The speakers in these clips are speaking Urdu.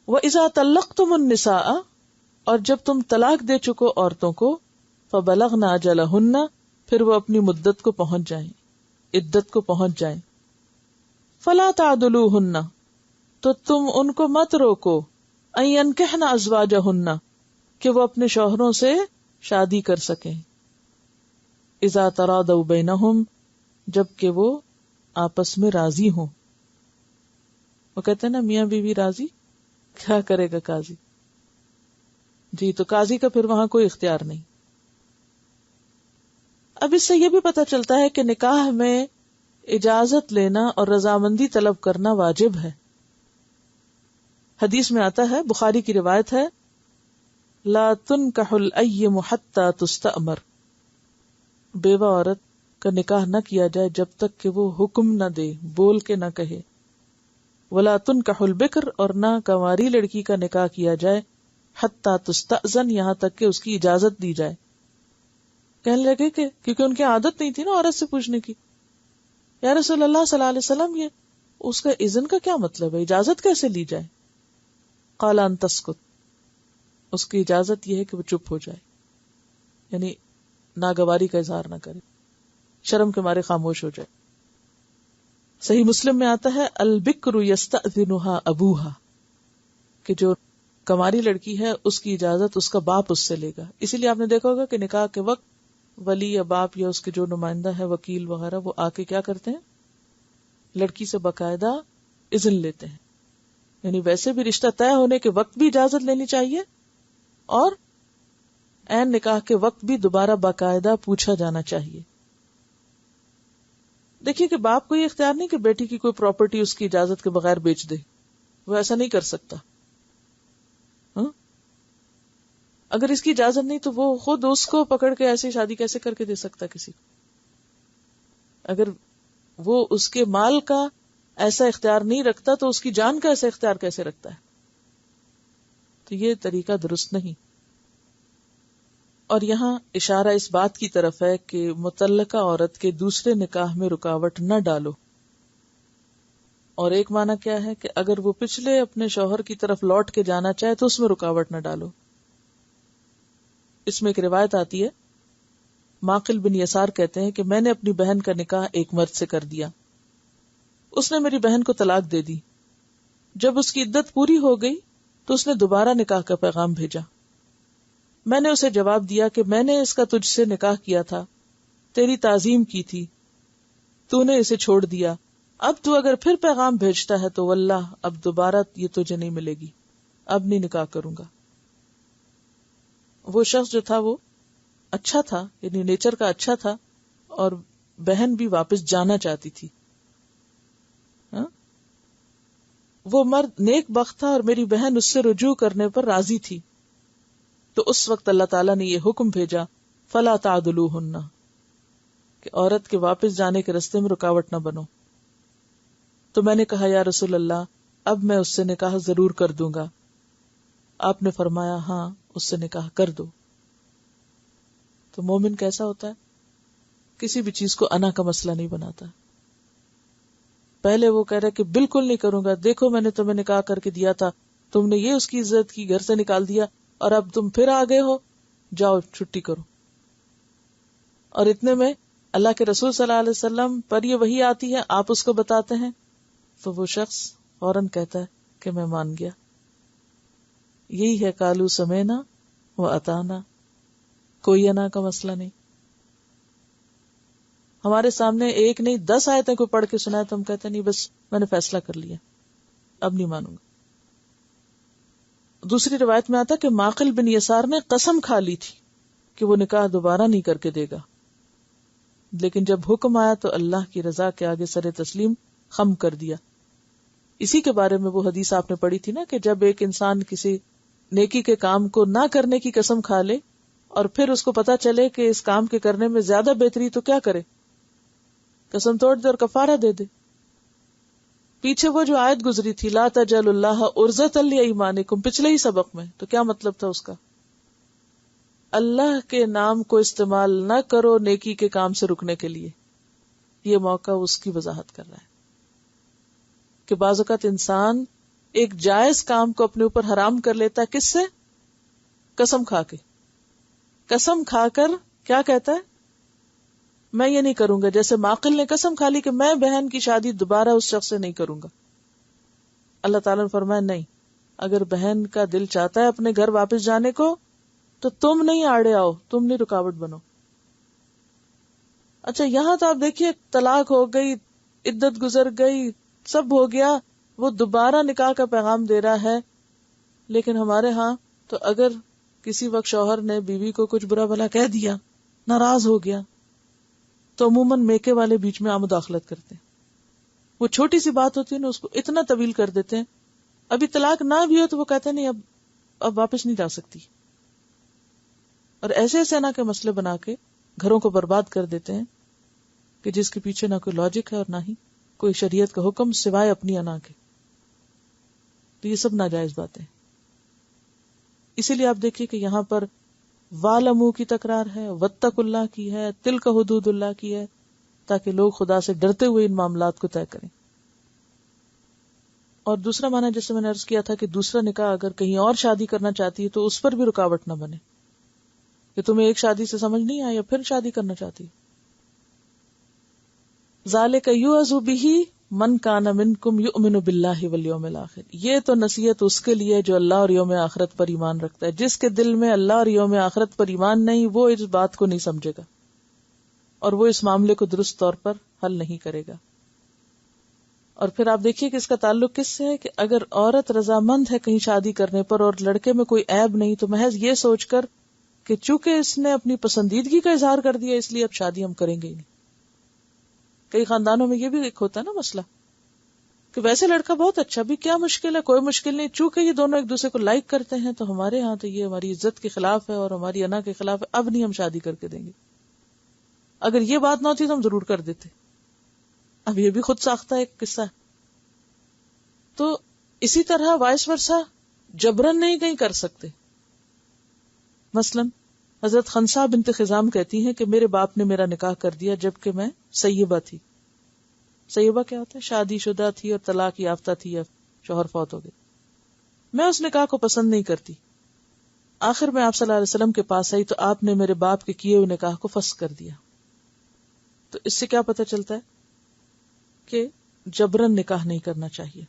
وَإِذَا طَلَّقْتُمُ النِّسَاءَ، اور جب تم طلاق دے چکو عورتوں کو، فَبَلَغْنَ أَجَلَهُنَّ، پھر وہ اپنی مدت کو پہنچ جائیں، عدت کو پہنچ جائیں، فَلَا تَعْضُلُوهُنَّ، تو تم ان کو مت روکو، أَن يَنكِحْنَ أَزْوَاجَهُنَّ، کہ وہ اپنے شوہروں سے شادی کر سکیں، اذا تراضوا بینہم، جب کہ وہ آپس میں راضی ہوں۔ وہ کہتے ہیں نا میاں بیوی راضی، کیا کرے گا قاضی؟ جی، تو قاضی کا پھر وہاں کوئی اختیار نہیں۔ اب اس سے یہ بھی پتہ چلتا ہے کہ نکاح میں اجازت لینا اور رضامندی طلب کرنا واجب ہے۔ حدیث میں آتا ہے، بخاری کی روایت ہے، لا تنکح الأیم حتی تستأمر، بیوہ عورت کا نکاح نہ کیا جائے جب تک کہ وہ حکم نہ دے، بول کے نہ کہے۔ ولا تنکح البکر، اور نہ کنواری لڑکی کا نکاح کیا جائے حتی تستأذن، یہاں تک کہ اس کی اجازت دی جائے۔ کہنے لگے کہ کیونکہ ان کی عادت نہیں تھی نا عورت سے پوچھنے کی، یا رسول اللہ صلی اللہ علیہ وسلم، یہ اس کا اذن کا کیا مطلب ہے، اجازت کیسے لی جائے؟ قال ان تسکت، اس کی اجازت یہ ہے کہ وہ چپ ہو جائے، یعنی ناگواری کا اظہار نہ کرے، شرم کے مارے خاموش ہو جائے۔ صحیح مسلم میں آتا ہے، البکر یستأذنها ابوہا، کہ جو کنواری لڑکی ہے اس کی اجازت اس کا باپ اس سے لے گا۔ اسی لیے آپ نے دیکھا ہوگا کہ نکاح کے وقت ولی یا باپ یا اس کے جو نمائندہ ہے، وکیل وغیرہ، وہ آ کے کیا کرتے ہیں، لڑکی سے باقاعدہ اذن لیتے ہیں۔ یعنی ویسے بھی رشتہ طے ہونے کے وقت بھی اجازت لینی چاہیے، اور عین نکاح کے وقت بھی دوبارہ باقاعدہ پوچھا جانا چاہیے۔ دیکھیے کہ باپ کو یہ اختیار نہیں کہ بیٹی کی کوئی پراپرٹی اس کی اجازت کے بغیر بیچ دے، وہ ایسا نہیں کر سکتا۔ اگر اس کی اجازت نہیں تو وہ خود اس کو پکڑ کے ایسی شادی کیسے کر کے دے سکتا کسی کو؟ اگر وہ اس کے مال کا ایسا اختیار نہیں رکھتا تو اس کی جان کا ایسا اختیار کیسے رکھتا ہے؟ تو یہ طریقہ درست نہیں۔ اور یہاں اشارہ اس بات کی طرف ہے کہ مطلقہ عورت کے دوسرے نکاح میں رکاوٹ نہ ڈالو۔ اور ایک معنی کیا ہے کہ اگر وہ پچھلے اپنے شوہر کی طرف لوٹ کے جانا چاہے تو اس میں رکاوٹ نہ ڈالو۔ اس میں ایک روایت آتی ہے، معقل بن یسار کہتے ہیں کہ میں نے اپنی بہن کا نکاح ایک مرد سے کر دیا، اس نے میری بہن کو طلاق دے دی۔ جب اس کی عدت پوری ہو گئی تو اس نے دوبارہ نکاح کا پیغام بھیجا۔ میں نے اسے جواب دیا کہ میں نے اس کا تجھ سے نکاح کیا تھا، تیری تعظیم کی تھی، تو نے اسے چھوڑ دیا، اب تو اگر پھر پیغام بھیجتا ہے تو واللہ اب دوبارہ یہ تجھے نہیں ملے گی، اب نہیں نکاح کروں گا۔ وہ شخص جو تھا وہ اچھا تھا، یعنی نیچر کا اچھا تھا، اور بہن بھی واپس جانا چاہتی تھی۔ وہ مرد نیک بخت تھا اور میری بہن اس سے رجوع کرنے پر راضی تھی، تو اس وقت اللہ تعالیٰ نے یہ حکم بھیجا، فلا تعدلوہن، کہ عورت کے واپس جانے کے راستے میں رکاوٹ نہ بنو۔ تو میں نے کہا یا رسول اللہ، اب میں اس سے نکاح ضرور کر دوں گا۔ آپ نے فرمایا ہاں، اس سے نکاح کر دو۔ تو مومن کیسا ہوتا ہے؟ کسی بھی چیز کو انا کا مسئلہ نہیں بناتا۔ پہلے وہ کہہ رہا کہ بالکل نہیں کروں گا، دیکھو میں نے تمہیں نکاح کر کے دیا تھا، تم نے یہ اس کی عزت کی، گھر سے نکال دیا، اور اب تم پھر آ گئے ہو، جاؤ چھٹی کرو۔ اور اتنے میں اللہ کے رسول صلی اللہ علیہ وسلم پر یہ وحی آتی ہے، آپ اس کو بتاتے ہیں، تو وہ شخص فوراً کہتا ہے کہ میں مان گیا۔ یہی ہے قالوا سمعنا واطعنا، کوئی انا کا مسئلہ نہیں۔ ہمارے سامنے ایک نہیں 10 آیتیں کو پڑھ کے سنائے تو ہم کہتے نہیں بس میں نے فیصلہ کر لیا، اب نہیں مانوں گا۔ دوسری روایت میں آتا کہ معقل بن یسار نے قسم کھا لی تھی کہ وہ نکاح دوبارہ نہیں کر کے دے گا، لیکن جب حکم آیا تو اللہ کی رضا کے آگے سر تسلیم خم کر دیا۔ اسی کے بارے میں وہ حدیث آپ نے پڑھی تھی نا کہ جب ایک انسان کسی نیکی کے کام کو نہ کرنے کی قسم کھا لے اور پھر اس کو پتا چلے کہ اس کام کے کرنے میں زیادہ بہتری، تو کیا کرے؟ قسم توڑ دے اور کفارہ دے دے۔ پیچھے وہ جو آیت گزری تھی لا تجعلوا اللہ عرضۃ لایمانکم، پچھلے ہی سبق میں، تو کیا مطلب تھا اس کا؟ اللہ کے نام کو استعمال نہ کرو نیکی کے کام سے رکنے کے لیے۔ یہ موقع اس کی وضاحت کر رہا ہے کہ بعض اوقات انسان ایک جائز کام کو اپنے اوپر حرام کر لیتا ہے، کس سے؟ قسم کھا کے. قسم کھا کر کیا کہتا ہے؟ میں یہ نہیں کروں گا. جیسے معقل نے قسم کھا لی کہ میں بہن کی شادی دوبارہ اس شخص سے نہیں کروں گا. اللہ تعالیٰ نے فرمایا نہیں، اگر بہن کا دل چاہتا ہے اپنے گھر واپس جانے کو تو تم نہیں آڑے آؤ، تم نہیں رکاوٹ بنو. اچھا یہاں تو آپ دیکھیے طلاق ہو گئی، عدت گزر گئی، سب ہو گیا، وہ دوبارہ نکاح کا پیغام دے رہا ہے. لیکن ہمارے ہاں تو اگر کسی وقت شوہر نے بیوی کو کچھ برا بھلا کہہ دیا، ناراض ہو گیا، تو عموماً میکے والے بیچ میں مداخلت کرتے ہیں. وہ چھوٹی سی بات ہوتی ہے نا، اس کو اتنا طویل کر دیتے ہیں. ابھی طلاق نہ بھی ہو تو وہ کہتے ہیں نہیں اب واپس نہیں جا سکتی. اور ایسے ایسے انا کے مسئلے بنا کے گھروں کو برباد کر دیتے ہیں کہ جس کے پیچھے نہ کوئی لاجک ہے اور نہ ہی کوئی شریعت کا حکم سوائے اپنی انا کے. تو یہ سب ناجائز باتیں. اسی لیے آپ دیکھیے کہ یہاں پر وَاعْلَمُوا کی تکرار ہے، وَاتَّقُوا اللہ کی ہے، تِلْکَ حدود اللہ کی ہے، تاکہ لوگ خدا سے ڈرتے ہوئے ان معاملات کو طے کریں. اور دوسرا معنی جیسے میں نے عرض کیا تھا کہ دوسرا نکاح اگر کہیں اور شادی کرنا چاہتی ہے تو اس پر بھی رکاوٹ نہ بنے کہ تمہیں ایک شادی سے سمجھ نہیں آئی یا پھر شادی کرنا چاہتی. ذَلِكَ يُوعَظُ بِهِ مَنْ كَانَ مِنْكُمْ يُؤْمِنُ بِاللَّهِ وَالْيَوْمِ الْآخِرِ. یہ تو نصیحت اس کے لیے جو اللہ اور یوم آخرت پر ایمان رکھتا ہے. جس کے دل میں اللہ اور یوم آخرت پر ایمان نہیں، وہ اس بات کو نہیں سمجھے گا اور وہ اس معاملے کو درست طور پر حل نہیں کرے گا. اور پھر آپ دیکھیے کہ اس کا تعلق کس سے ہے کہ اگر عورت رضامند ہے کہیں شادی کرنے پر اور لڑکے میں کوئی عیب نہیں، تو محض یہ سوچ کر کہ چونکہ اس نے اپنی پسندیدگی کا اظہار کر دیا اس لیے اب شادی ہم کریں گے ہی نہیں. کئی خاندانوں میں یہ بھی ایک ہوتا ہے نا مسئلہ کہ ویسے لڑکا بہت اچھا، بھی کیا مشکل ہے، کوئی مشکل نہیں، چونکہ یہ دونوں ایک دوسرے کو لائک کرتے ہیں تو ہمارے ہاں تو یہ ہماری عزت کے خلاف ہے اور ہماری انا کے خلاف ہے، اب نہیں ہم شادی کر کے دیں گے. اگر یہ بات نہ ہوتی تو ہم ضرور کر دیتے. اب یہ بھی خود ساختہ ایک قصہ ہے. تو اسی طرح وائس ورثہ جبرن نہیں کہیں کر سکتے. مثلا حضرت خنسا بنت خزام کہتی ہیں کہ میرے باپ نے میرا نکاح کر دیا جبکہ میں سیبہ تھی. سیبہ کیا ہوتا ہے؟ شادی شدہ تھی اور طلاق یافتہ تھی یا شوہر فوت ہو گئے. میں اس نکاح کو پسند نہیں کرتی. آخر میں آپ صلی اللہ علیہ وسلم کے پاس آئی تو آپ نے میرے باپ کے کیے ہوئے نکاح کو فسخ کر دیا. تو اس سے کیا پتہ چلتا ہے کہ جبرن نکاح نہیں کرنا چاہیے.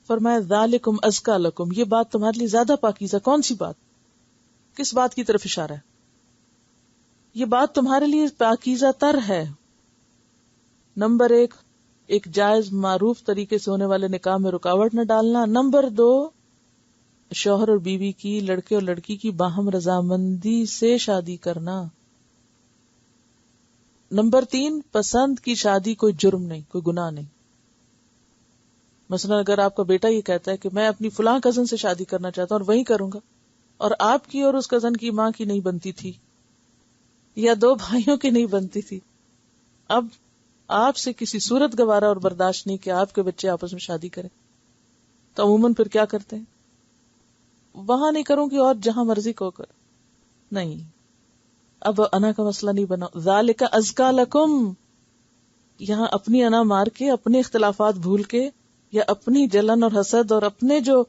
فرمایا ذالکم ازکا لکم، یہ بات تمہارے لیے زیادہ پاکیزہ. کون سی بات؟ کس بات کی طرف اشارہ ہے؟ یہ بات تمہارے لیے پاکیزہ تر ہے. نمبر 1، ایک جائز معروف طریقے سے ہونے والے نکاح میں رکاوٹ نہ ڈالنا. نمبر 2، شوہر اور بیوی کی، لڑکے اور لڑکی کی باہم رضامندی سے شادی کرنا. نمبر 3، پسند کی شادی کوئی جرم نہیں، کوئی گناہ نہیں. مثلا اگر آپ کا بیٹا یہ کہتا ہے کہ میں اپنی فلاں کزن سے شادی کرنا چاہتا ہوں اور وہی کروں گا، اور آپ کی اور اس کزن کی ماں کی نہیں بنتی تھی یا 2 بھائیوں کی نہیں بنتی تھی، اب آپ سے کسی صورت گوارا اور برداشت نہیں کہ آپ کے بچے آپس میں شادی کریں، تو عموماً پھر کیا کرتے ہیں؟ وہاں نہیں کروں گی اور جہاں مرضی کو کر. نہیں، اب انا کا مسئلہ نہیں بنا. ذالک ازکا لکم، یہاں اپنی انا مار کے، اپنے اختلافات بھول کے، یا اپنی جلن اور حسد اور اپنے جو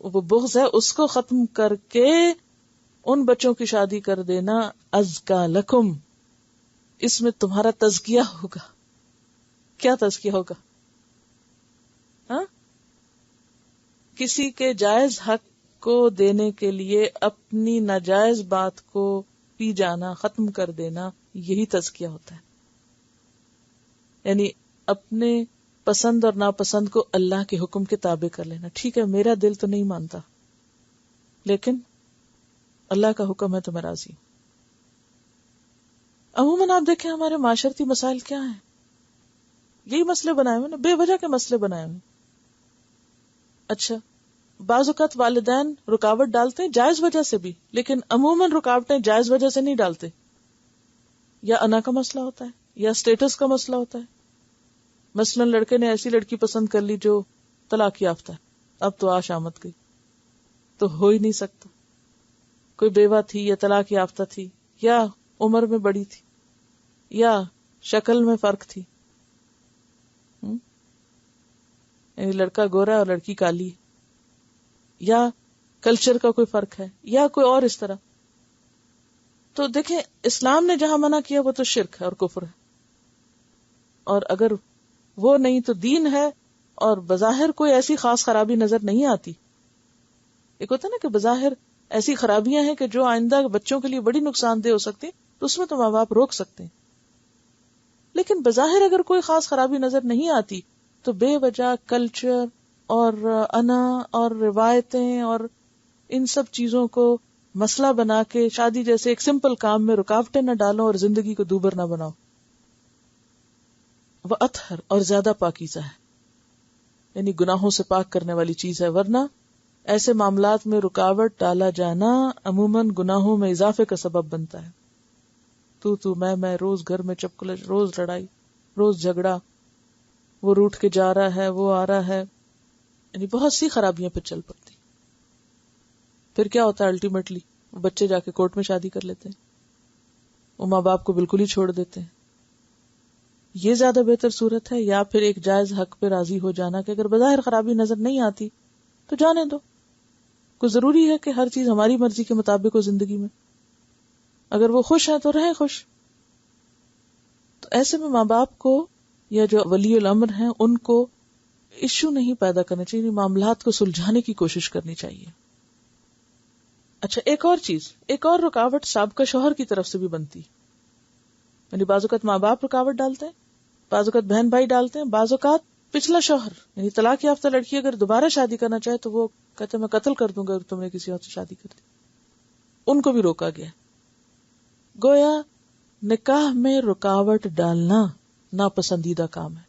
وہ بغض ہے اس کو ختم کر کے ان بچوں کی شادی کر دینا. ازکا لکم، اس میں تمہارا تزکیہ ہوگا. کیا تزکیہ ہوگا؟ ہاں، کسی کے جائز حق کو دینے کے لیے اپنی ناجائز بات کو پی جانا، ختم کر دینا، یہی تزکیہ ہوتا ہے. یعنی اپنے پسند اور ناپسند کو اللہ کے حکم کے تابع کر لینا. ٹھیک ہے میرا دل تو نہیں مانتا لیکن اللہ کا حکم ہے تو میں راضی ہوں. عموماً آپ دیکھیں ہمارے معاشرتی مسائل کیا ہیں، یہی مسئلے بنائے ہوئے نا، بے وجہ کے مسئلے بنائے ہوئے. اچھا بعض اوقات والدین رکاوٹ ڈالتے ہیں جائز وجہ سے بھی، لیکن عموماً رکاوٹیں جائز وجہ سے نہیں ڈالتے. یا انا کا مسئلہ ہوتا ہے یا اسٹیٹس کا مسئلہ ہوتا ہے. مثلا لڑکے نے ایسی لڑکی پسند کر لی جو طلاق یافتہ ہے، اب تو آش آمد گئی، تو ہو ہی نہیں سکتا. کوئی بیوہ تھی یا طلاق یافتہ تھی یا عمر میں بڑی تھی یا شکل میں فرق تھی، یعنی لڑکا گورا ہے اور لڑکی کالی، یا کلچر کا کوئی فرق ہے، یا کوئی اور اس طرح. تو دیکھیں اسلام نے جہاں منع کیا وہ تو شرک ہے اور کفر ہے، اور اگر وہ نہیں تو دین ہے اور بظاہر کوئی ایسی خاص خرابی نظر نہیں آتی. ایک ہوتا ہے نا کہ بظاہر ایسی خرابیاں ہیں کہ جو آئندہ بچوں کے لیے بڑی نقصان دہ ہو سکتی، تو اس میں تو ماں باپ روک سکتے ہیں. لیکن بظاہر اگر کوئی خاص خرابی نظر نہیں آتی تو بے وجہ کلچر اور انا اور روایتیں اور ان سب چیزوں کو مسئلہ بنا کے شادی جیسے ایک سمپل کام میں رکاوٹیں نہ ڈالو اور زندگی کو دوبر نہ بناؤ. وہ اطہر اور زیادہ پاکیزہ ہے، یعنی گناہوں سے پاک کرنے والی چیز ہے. ورنہ ایسے معاملات میں رکاوٹ ڈالا جانا عموماً گناہوں میں اضافے کا سبب بنتا ہے. تو میں روز گھر میں چپکلش، روز لڑائی، روز جھگڑا، وہ روٹ کے جا رہا ہے، وہ آ رہا ہے، یعنی بہت سی خرابیاں پہ چل پڑتی. پھر کیا ہوتا ہے الٹیمیٹلی بچے جا کے کورٹ میں شادی کر لیتے ہیں، وہ ماں باپ کو بالکل ہی چھوڑ دیتے ہیں. یہ زیادہ بہتر صورت ہے، یا پھر ایک جائز حق پہ راضی ہو جانا کہ اگر بظاہر خرابی نظر نہیں آتی تو جانے دو. کوئی ضروری ہے کہ ہر چیز ہماری مرضی کے مطابق ہو زندگی میں؟ اگر وہ خوش ہیں تو رہیں خوش. تو ایسے میں ماں باپ کو یا جو ولی الامر ہیں ان کو ایشو نہیں پیدا کرنا چاہیے، معاملات کو سلجھانے کی کوشش کرنی چاہیے. اچھا ایک اور چیز، ایک اور رکاوٹ سابقہ شوہر کی طرف سے بھی بنتی، یعنی بعض اوقات ماں باپ رکاوٹ ڈالتے ہیں، بعض اوقات بہن بھائی ڈالتے ہیں، بعض اوقات پچھلا شوہر، یعنی طلاق یافتہ لڑکی اگر دوبارہ شادی کرنا چاہے تو وہ کہتے ہیں میں قتل کر دوں گا اگر تم نے کسی اور سے شادی کر دی. ان کو بھی روکا گیا. گویا نکاح میں رکاوٹ ڈالنا ناپسندیدہ کام ہے.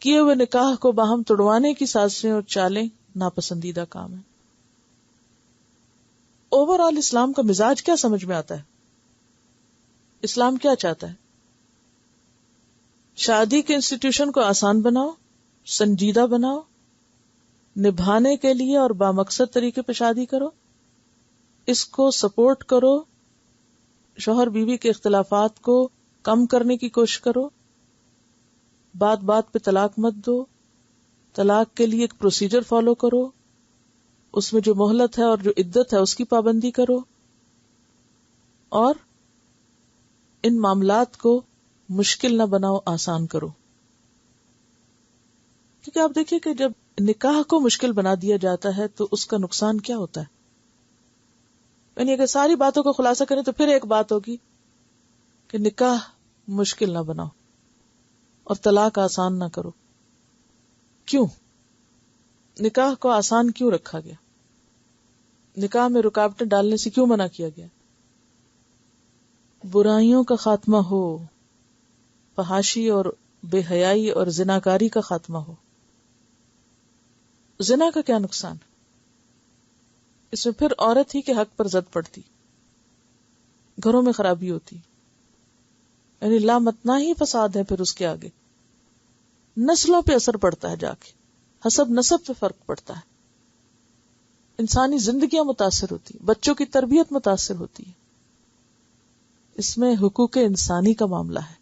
کیے ہوئے نکاح کو باہم توڑوانے کی سازشیں اور چالیں ناپسندیدہ کام ہے. اوور آل اسلام کا مزاج کیا سمجھ میں آتا ہے؟ اسلام کیا چاہتا ہے؟ شادی کے انسٹیٹیوشن کو آسان بناؤ، سنجیدہ بناؤ، نبھانے کے لیے اور بامقصد طریقے پہ شادی کرو، اس کو سپورٹ کرو، شوہر بیوی کے اختلافات کو کم کرنے کی کوشش کرو، بات بات پہ طلاق مت دو، طلاق کے لیے ایک پروسیجر فالو کرو، اس میں جو مہلت ہے اور جو عدت ہے اس کی پابندی کرو، اور ان معاملات کو مشکل نہ بناؤ، آسان کرو. کیونکہ آپ دیکھیے کہ جب نکاح کو مشکل بنا دیا جاتا ہے تو اس کا نقصان کیا ہوتا ہے. یعنی اگر ساری باتوں کو خلاصہ کریں تو پھر ایک بات ہوگی کہ نکاح مشکل نہ بناؤ اور طلاق آسان نہ کرو. کیوں؟ نکاح کو آسان کیوں رکھا گیا؟ نکاح میں رکاوٹیں ڈالنے سے کیوں منع کیا گیا؟ برائیوں کا خاتمہ ہو، فحاشی اور بے حیائی اور زناکاری کا خاتمہ ہو. زنا کا کیا نقصان؟ اس میں پھر عورت ہی کے حق پر زد پڑتی، گھروں میں خرابی ہوتی، یعنی لامتنا ہی فساد ہے. پھر اس کے آگے نسلوں پہ اثر پڑتا ہے، جا کے حسب نسب پہ فرق پڑتا ہے، انسانی زندگیاں متاثر ہوتی، بچوں کی تربیت متاثر ہوتی ہے. اس میں حقوق انسانی کا معاملہ ہے.